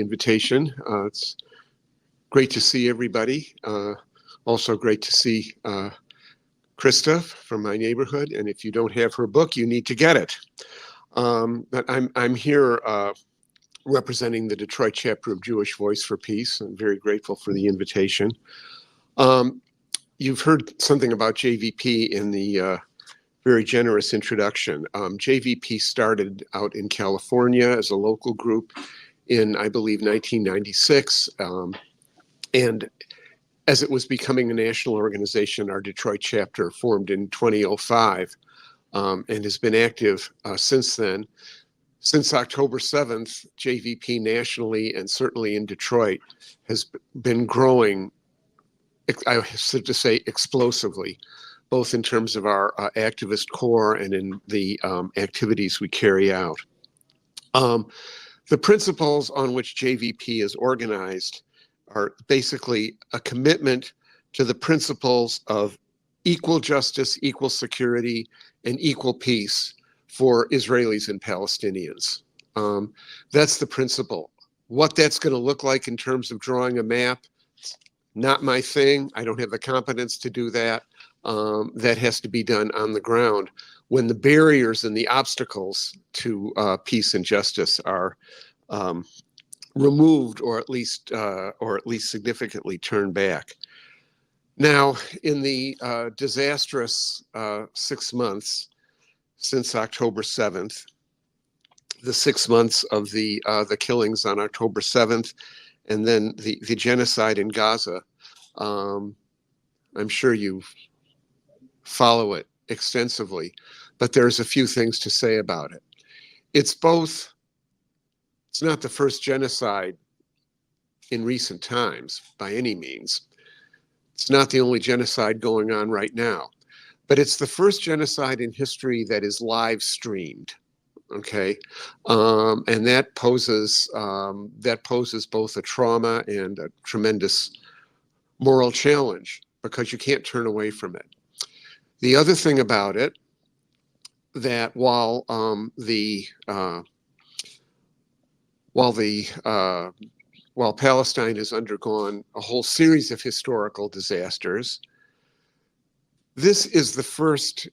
Invitation. It's great to see everybody. Also great to see Krista from my neighborhood. And if you don't have her book, you need to get it. But I'm here representing the Detroit chapter of Jewish Voice for Peace. I'm very grateful for the invitation. You've heard something about JVP in the very generous introduction. JVP started out in California as a local group in, I believe, 1996. And as it was becoming a national organization, our Detroit chapter formed in 2005 and has been active since then. Since October 7th, JVP nationally and certainly in Detroit has been growing, I have to say, explosively, both in terms of our activist core and in the activities we carry out. The principles on which JVP is organized are basically a commitment to the principles of equal justice, equal security, and equal peace for Israelis and Palestinians. That's the principle. What that's going to look like in terms of drawing a map, not my thing. I don't have the competence to do that. That has to be done on the ground when the barriers and the obstacles to peace and justice are removed, or at least significantly turned back. Now, in the disastrous 6 months since October 7th, the 6 months of the killings on October 7th, and then the genocide in Gaza, I'm sure you follow it extensively, but there's a few things to say about it. It's not the first genocide in recent times by any means. It's not the only genocide going on right now, but it's the first genocide in history that is live streamed. Okay, and that poses both a trauma and a tremendous moral challenge because you can't turn away from it. The other thing about it, that while Palestine has undergone a whole series of historical disasters, this is the first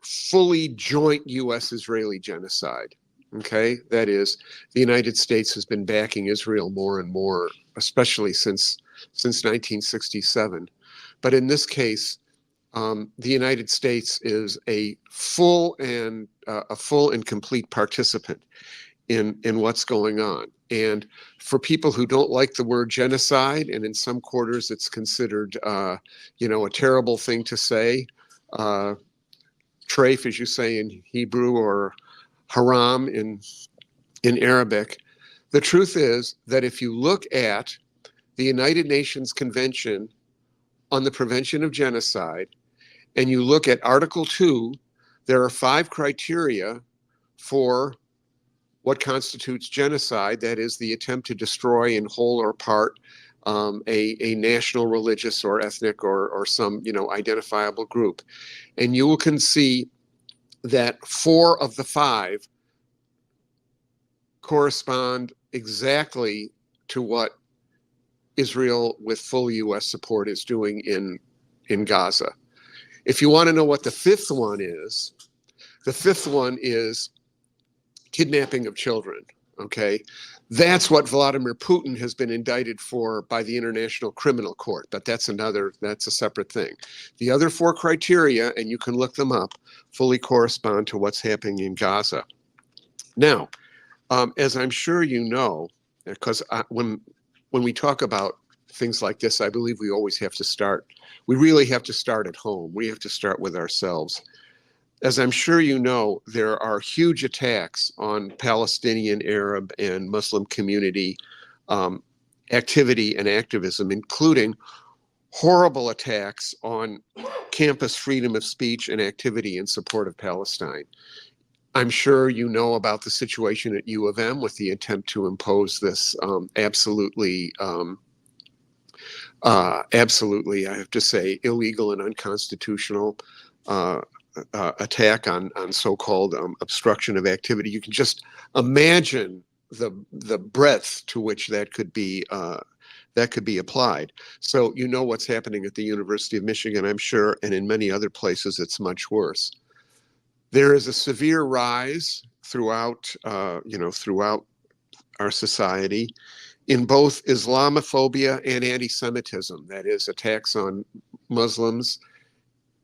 fully joint U.S.-Israeli genocide. Okay, that is, the United States has been backing Israel more and more, especially since 1967. But in this case, the United States is a full and complete participant in what's going on. And for people who don't like the word genocide, and in some quarters it's considered, a terrible thing to say, treif, as you say in Hebrew, or haram in Arabic. The truth is that if you look at the United Nations Convention on the Prevention of Genocide, and you look at Article 2, there are 5 criteria for what constitutes genocide. That is the attempt to destroy in whole or part a national, religious, or ethnic, or some identifiable group. And you can see that 4 of the 5 correspond exactly to what Israel, with full U.S. support, is doing in Gaza. If you want to know what the 5th one is, the 5th one is kidnapping of children. Okay, that's what Vladimir Putin has been indicted for by the International Criminal Court, but that's a separate thing. The other 4 criteria, and you can look them up, fully correspond to what's happening in Gaza. Now, as I'm sure you know, because when we talk about things like this, I believe we always have to start. We really have to start at home. We have to start with ourselves. As I'm sure you know, there are huge attacks on Palestinian, Arab, and Muslim community activity and activism, including horrible attacks on campus freedom of speech and activity in support of Palestine. I'm sure you know about the situation at U of M with the attempt to impose this absolutely, I have to say, illegal and unconstitutional attack on so-called obstruction of activity. You can just imagine the breadth to which that could be applied. So you know what's happening at the University of Michigan, I'm sure, and in many other places it's much worse. There is a severe rise throughout throughout our society in both Islamophobia and anti-Semitism, that is, attacks on Muslims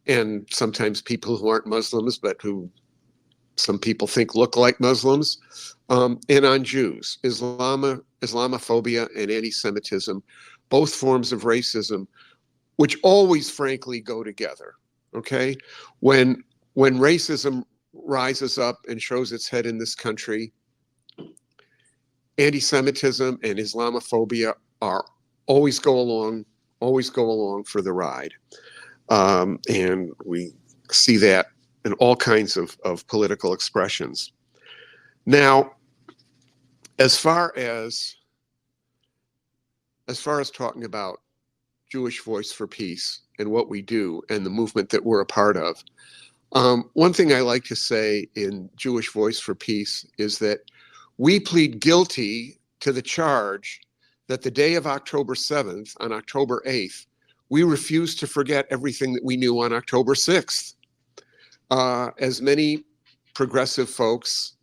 and sometimes people who aren't Muslims, but who some people think look like Muslims, and on Jews. Islamophobia and anti-Semitism, both forms of racism, which always, frankly, go together. Okay, when racism rises up and shows its head in this country, anti-Semitism and Islamophobia are always go along for the ride. And we see that in all kinds of political expressions. Now, as far as talking about Jewish Voice for Peace and what we do and the movement that we're a part of, one thing I like to say in Jewish Voice for Peace is that we plead guilty to the charge that the day of October 7th, on October 8th, we refuse to forget everything that we knew on October 6th. As many progressive folks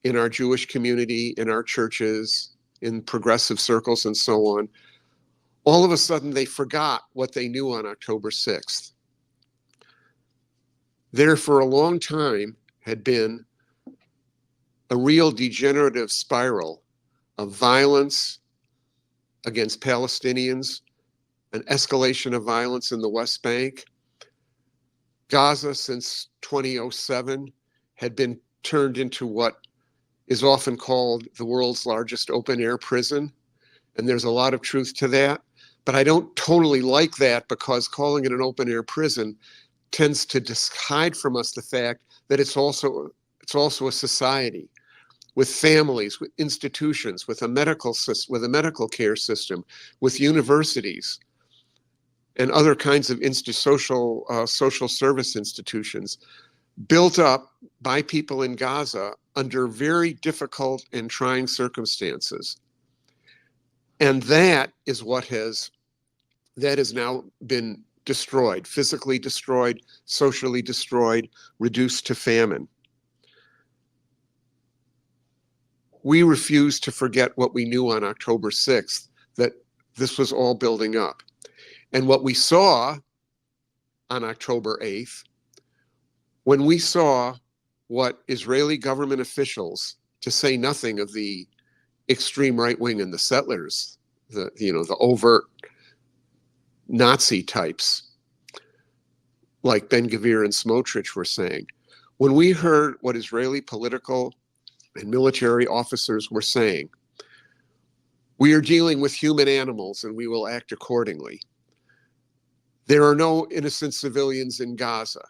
in our Jewish community, in our churches, in progressive circles and so on, all of a sudden they forgot what they knew on October 6th. There for a long time had been a real degenerative spiral of violence against Palestinians, an escalation of violence in the West Bank. Gaza, since 2007, had been turned into what is often called the world's largest open-air prison, and there's a lot of truth to that. But I don't totally like that, because calling it an open-air prison tends to hide from us the fact that it's also a society with families, with institutions, with a medical system, with a medical care system, with universities, and other kinds of social service institutions built up by people in Gaza under very difficult and trying circumstances. And that is what has now been destroyed, physically destroyed, socially destroyed, reduced to famine. We refuse to forget what we knew on October 6th, that this was all building up. And what we saw on October 8th, when we saw what Israeli government officials, to say nothing of the extreme right wing and the settlers, the overt Nazi types like Ben-Gvir and Smotrich were saying, when we heard what Israeli political and military officers were saying, we are dealing with human animals and we will act accordingly. There are no innocent civilians in Gaza.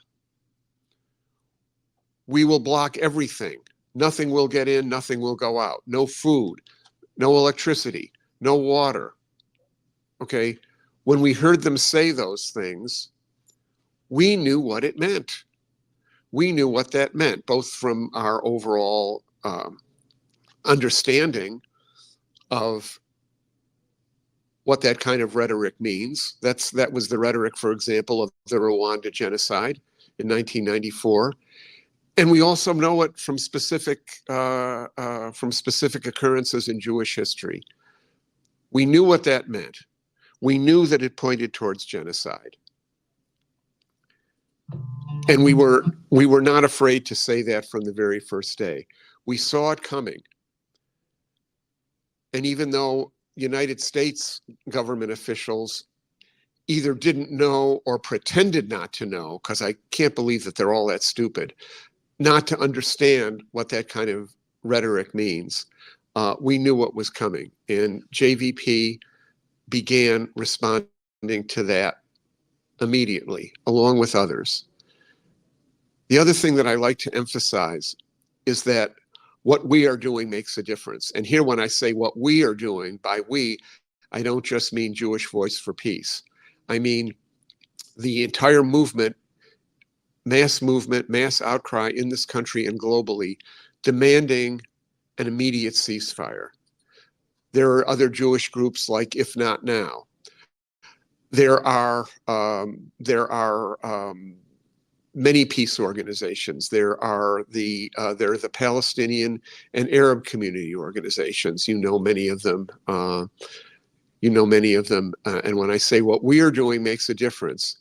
We will block everything. Nothing will get in, nothing will go out. No food, no electricity, no water. Okay? When we heard them say those things, we knew what it meant. We knew what that meant, both from our overall understanding of what that kind of rhetoric means. That was the rhetoric, for example, of the Rwanda genocide in 1994. And we also know it from specific occurrences in Jewish history. We knew what that meant. We knew that it pointed towards genocide. And we were not afraid to say that from the very first day. We saw it coming. And even though United States government officials either didn't know or pretended not to know, because I can't believe that they're all that stupid, not to understand what that kind of rhetoric means, we knew what was coming. And JVP began responding to that immediately, along with others. The other thing that I like to emphasize is that what we are doing makes a difference. And here, when I say what we are doing, by we, I don't just mean Jewish Voice for Peace. I mean the entire movement, mass outcry in this country and globally, demanding an immediate ceasefire. There are other Jewish groups like If Not Now. There are many peace organizations. There are the Palestinian and Arab community organizations. You know many of them. And when I say what we are doing makes a difference,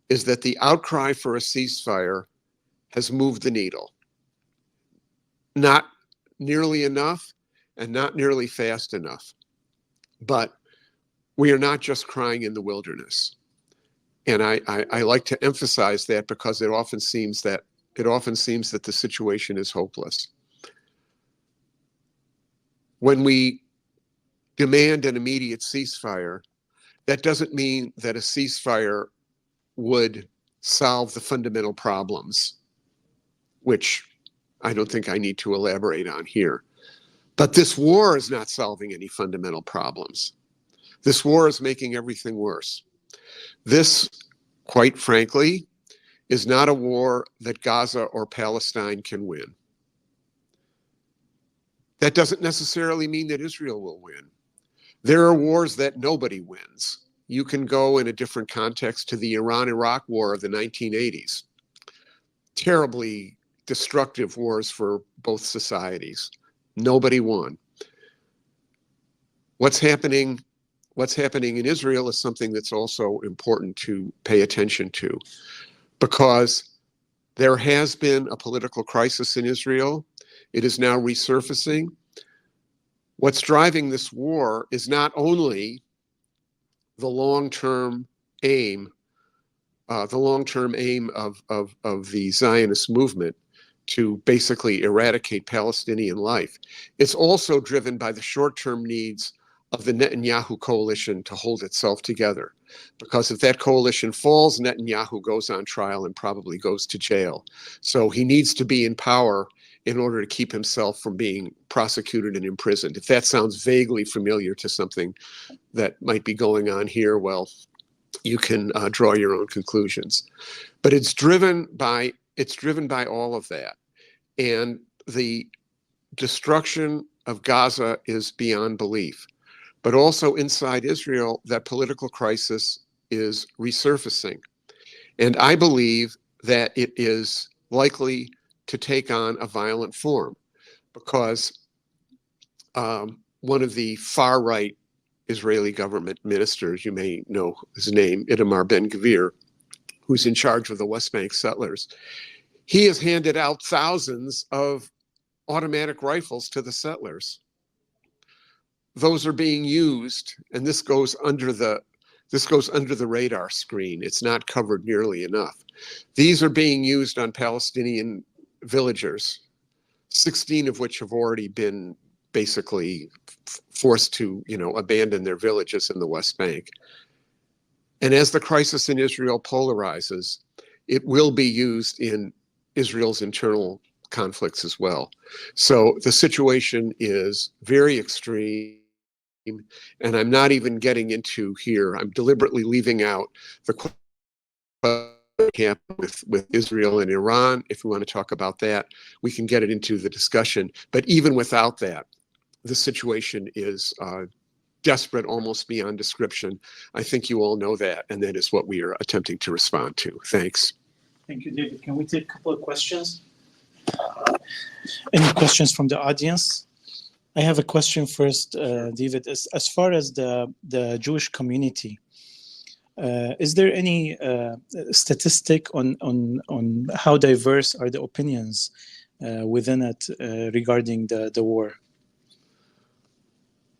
is that the outcry for a ceasefire has moved the needle. Not nearly enough and not nearly fast enough. But we are not just crying in the wilderness. And I like to emphasize that because it often seems that the situation is hopeless. When we demand an immediate ceasefire, that doesn't mean that a ceasefire would solve the fundamental problems, which I don't think I need to elaborate on here. But this war is not solving any fundamental problems. This war is making everything worse. This, quite frankly, is not a war that Gaza or Palestine can win. That doesn't necessarily mean that Israel will win. There are wars that nobody wins. You can go in a different context to the Iran-Iraq War of the 1980s. Terribly destructive wars for both societies. Nobody won. What's happening in Israel is something that's also important to pay attention to, because there has been a political crisis in Israel. It is now resurfacing. What's driving this war is not only the long-term aim of the Zionist movement to basically eradicate Palestinian life. It's also driven by the short-term needs of the Netanyahu coalition to hold itself together. Because if that coalition falls, Netanyahu goes on trial and probably goes to jail. So he needs to be in power in order to keep himself from being prosecuted and imprisoned. If that sounds vaguely familiar to something that might be going on here, well, you can draw your own conclusions. But it's driven by all of that. And the destruction of Gaza is beyond belief. But also inside Israel, that political crisis is resurfacing. And I believe that it is likely to take on a violent form, because one of the far-right Israeli government ministers, you may know his name, Itamar Ben-Gvir, who's in charge of the West Bank settlers, he has handed out thousands of automatic rifles to the settlers. Those are being used, and this goes under the radar screen. It's not covered nearly enough. These are being used on Palestinian villagers, 16 of which have already been basically forced to, abandon their villages in the West Bank. And as the crisis in Israel polarizes, it will be used in Israel's internal conflicts as well. So the situation is very extreme. And I'm not even getting into here, I'm deliberately leaving out the camp with Israel and Iran. If we want to talk about that, we can get it into the discussion. But even without that, the situation is desperate, almost beyond description. I think you all know that, and that is what we are attempting to respond to. Thanks. Thank you, David. Can we take a couple of questions? Any questions from the audience? I have a question first, David. As far as the Jewish community, is there any statistic on how diverse are the opinions within it regarding the war?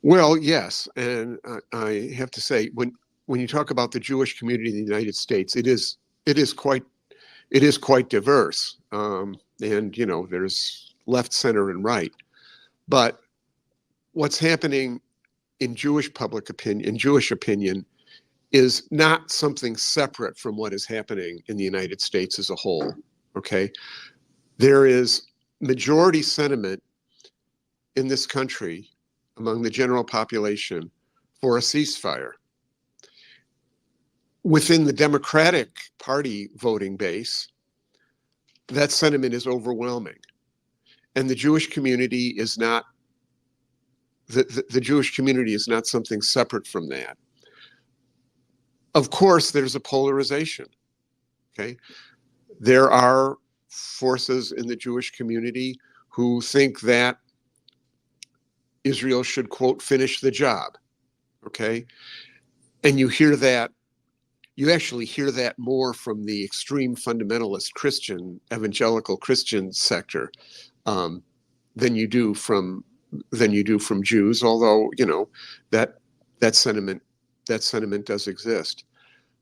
Well, yes, and I have to say, when you talk about the Jewish community in the United States, it is quite diverse, and there's left, center, and right. But what's happening in Jewish public opinion, is not something separate from what is happening in the United States as a whole. Okay, there is majority sentiment in this country among the general population for a ceasefire. Within the Democratic Party voting base, that sentiment is overwhelming. and the Jewish community is not the Jewish community is not something separate from that. Of course, there's a polarization. Okay, there are forces in the Jewish community who think that Israel should, quote, finish the job. Okay, and you hear that. You actually hear that more from the extreme fundamentalist Christian, evangelical Christian sector than you do from Jews. Although that sentiment does exist.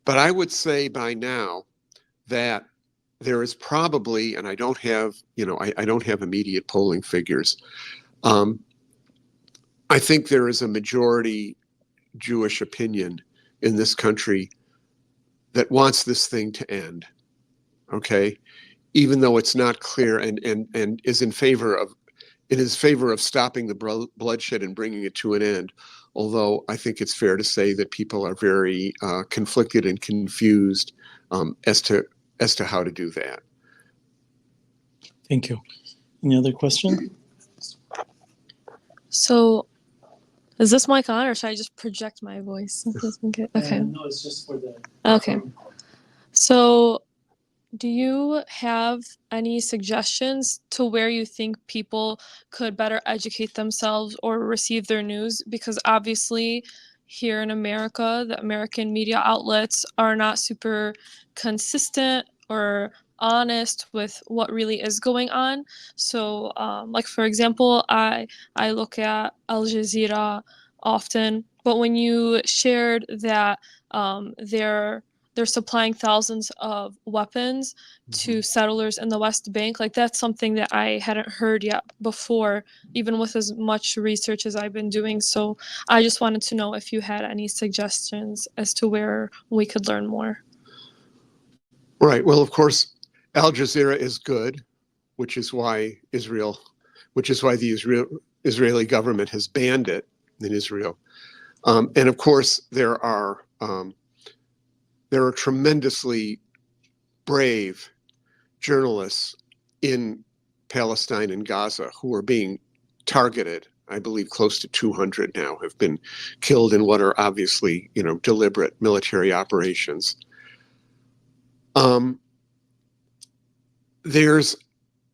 But I would say by now that there is probably, and I don't have immediate polling figures. I think there is a majority Jewish opinion in this country that wants this thing to end, okay? Even though it's not clear and is in favor of stopping the bloodshed and bringing it to an end. Although I think it's fair to say that people are very conflicted and confused as to how to do that. Thank you. Any other question? So, is this mic on, or should I just project my voice? Okay. No, it's just for the... Okay. So, do you have any suggestions to where you think people could better educate themselves or receive their news? Because obviously, here in America, the American media outlets are not super consistent or honest with what really is going on. So, like for example, I look at Al Jazeera often, but when you shared that they're supplying thousands of weapons to settlers in the West Bank, like that's something that I hadn't heard yet before, even with as much research as I've been doing. So I just wanted to know if you had any suggestions as to where we could learn more. Right. Well, of course, Al Jazeera is good, which is why the Israeli government has banned it in Israel. And of course, there are tremendously brave journalists in Palestine and Gaza who are being targeted. I believe close to 200 now have been killed in what are obviously, deliberate military operations. There's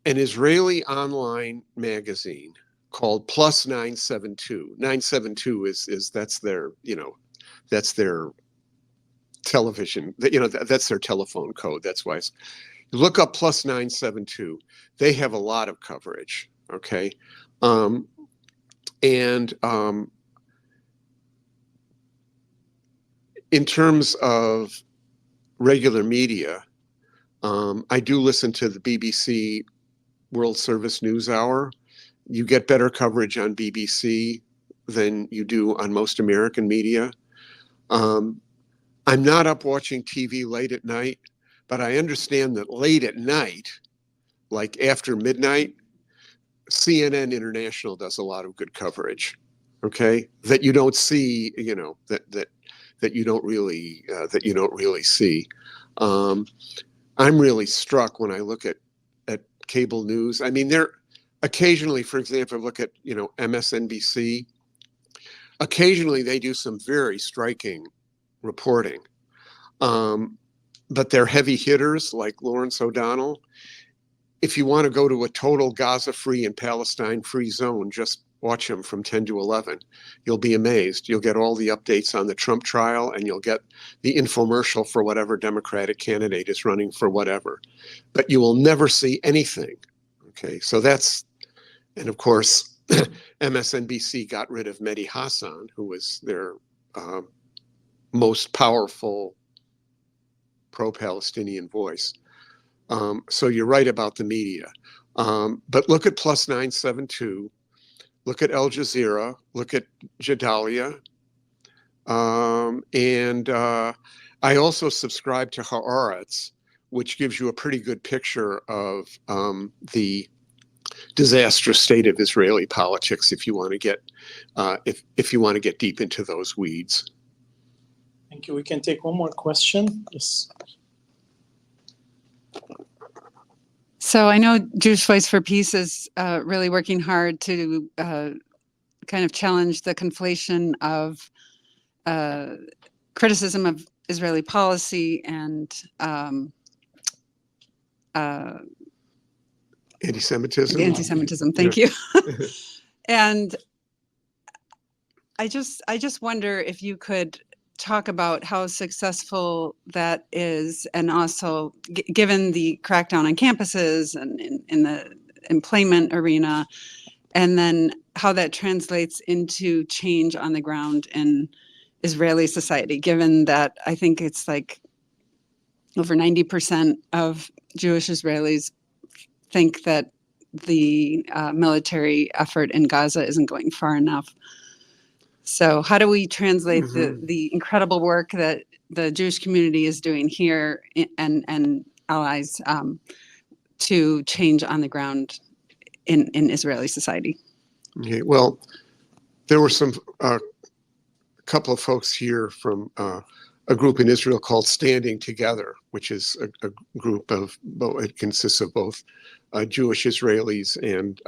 an Israeli online magazine called Plus 972. 972 is that's their television, that's their telephone code. That's why look up Plus 972. They have a lot of coverage. Okay. In terms of regular media, I do listen to the BBC World Service News Hour. You get better coverage on BBC than you do on most American media. I'm not up watching TV late at night, but I understand that late at night, like after midnight, CNN International does a lot of good coverage. Okay, that you don't see, that you don't really see. I'm really struck when I look at cable news. I mean, they're occasionally, for example, look at MSNBC. Occasionally, they do some very striking reporting, but they're heavy hitters like Lawrence O'Donnell. If you want to go to a total Gaza-free and Palestine-free zone, just watch them from 10 to 11. You'll be amazed. You'll get all the updates on the Trump trial, and you'll get the infomercial for whatever Democratic candidate is running for whatever. But you will never see anything. Okay, so and of course, MSNBC got rid of Mehdi Hassan, who was their most powerful pro-Palestinian voice. So you're right about the media. But look at Plus 972. Look at Al Jazeera, look at Jadalia. And I also subscribe to Haaretz, which gives you a pretty good picture of the disastrous state of Israeli politics if you want to get if you want to get deep into those weeds. Thank you. We can take one more question. Yes. So I know Jewish Voice for Peace is really working hard to kind of challenge the conflation of criticism of Israeli policy and Anti-Semitism. anti-Semitism. Thank you. And I just wonder if you could talk about how successful that is, and also given the crackdown on campuses and in the employment arena, and then how that translates into change on the ground in Israeli society, given that I think it's like over 90% of Jewish Israelis think that the military effort in Gaza isn't going far enough. So how do we translate the incredible work that the Jewish community is doing here and allies to change on the ground in Israeli society? Okay, well, there were a couple of folks here from a group in Israel called Standing Together, which is a group of it consists of both Jewish Israelis and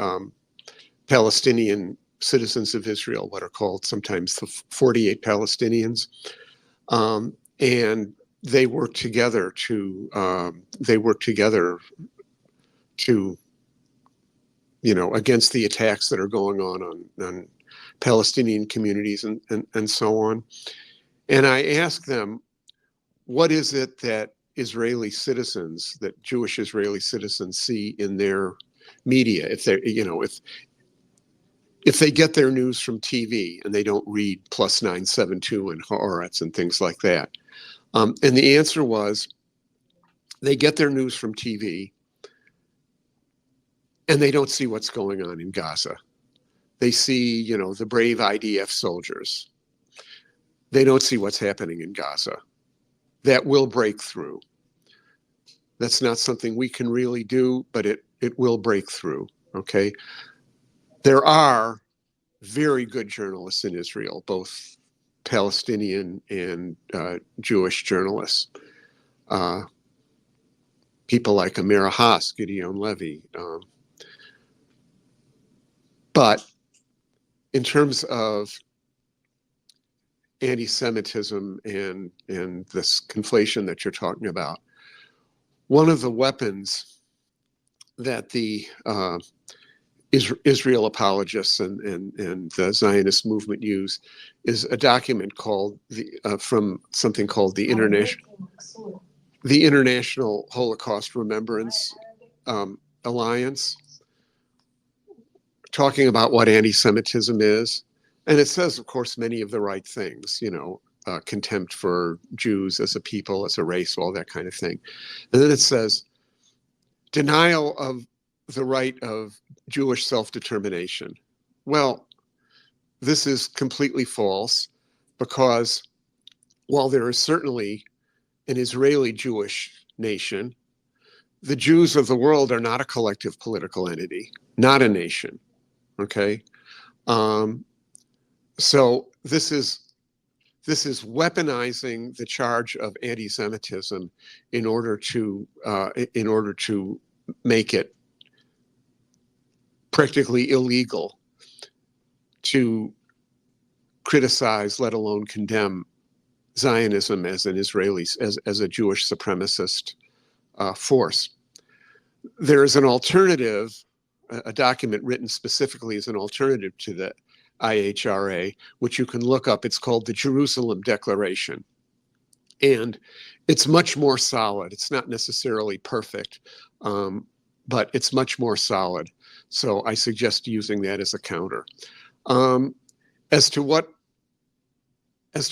Palestinian citizens of Israel, what are called sometimes the 48 Palestinians, and they work together to against the attacks that are going on Palestinian communities and so on. And I asked them, what is it that Jewish Israeli citizens see in their media? If they get their news from TV and they don't read Plus 972 and Haaretz and things like that. And the answer was, they get their news from TV and they don't see what's going on in Gaza. They see, the brave IDF soldiers. They don't see what's happening in Gaza. That will break through. That's not something we can really do, but it will break through, okay? There are very good journalists in Israel, both Palestinian and Jewish journalists. People like Amira Haas, Gideon Levy. But in terms of anti-Semitism and this conflation that you're talking about, one of the weapons that the Israel apologists and the Zionist movement use is a document called from something called the International Holocaust Remembrance Alliance, talking about what anti-Semitism is. And it says, of course, many of the right things, contempt for Jews as a people, as a race, all that kind of thing. And then it says, denial of the right of Jewish self-determination. Well, this is completely false, because while there is certainly an Israeli Jewish nation, the Jews of the world are not a collective political entity, not a nation, okay? So this is weaponizing the charge of anti-Semitism in order to make it practically illegal to criticize, let alone condemn, Zionism as an Israeli, as a Jewish supremacist force. There is an alternative, a document written specifically as an alternative to the IHRA, which you can look up. It's called the Jerusalem Declaration. And it's much more solid. It's not necessarily perfect, but it's much more solid. So I suggest using that as a counter. As to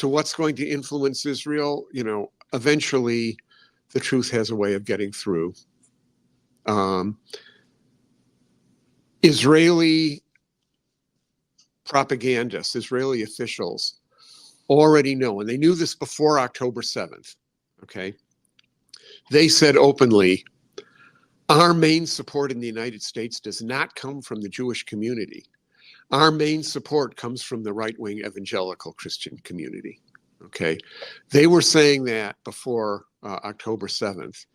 what's going to influence Israel, eventually the truth has a way of getting through. Israeli propagandists, Israeli officials already know, and they knew this before October 7th, okay? They said openly, our main support in the United States does not come from the Jewish community. Our main support comes from the right-wing evangelical Christian community, okay? They were saying that before October 7th.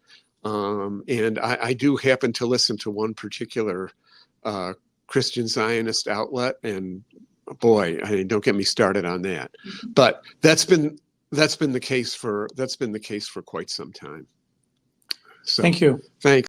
And I do happen to listen to one particular Christian Zionist outlet, and boy, I mean, don't get me started on that. But that's been the case for quite some time. So, Thank you. thanks.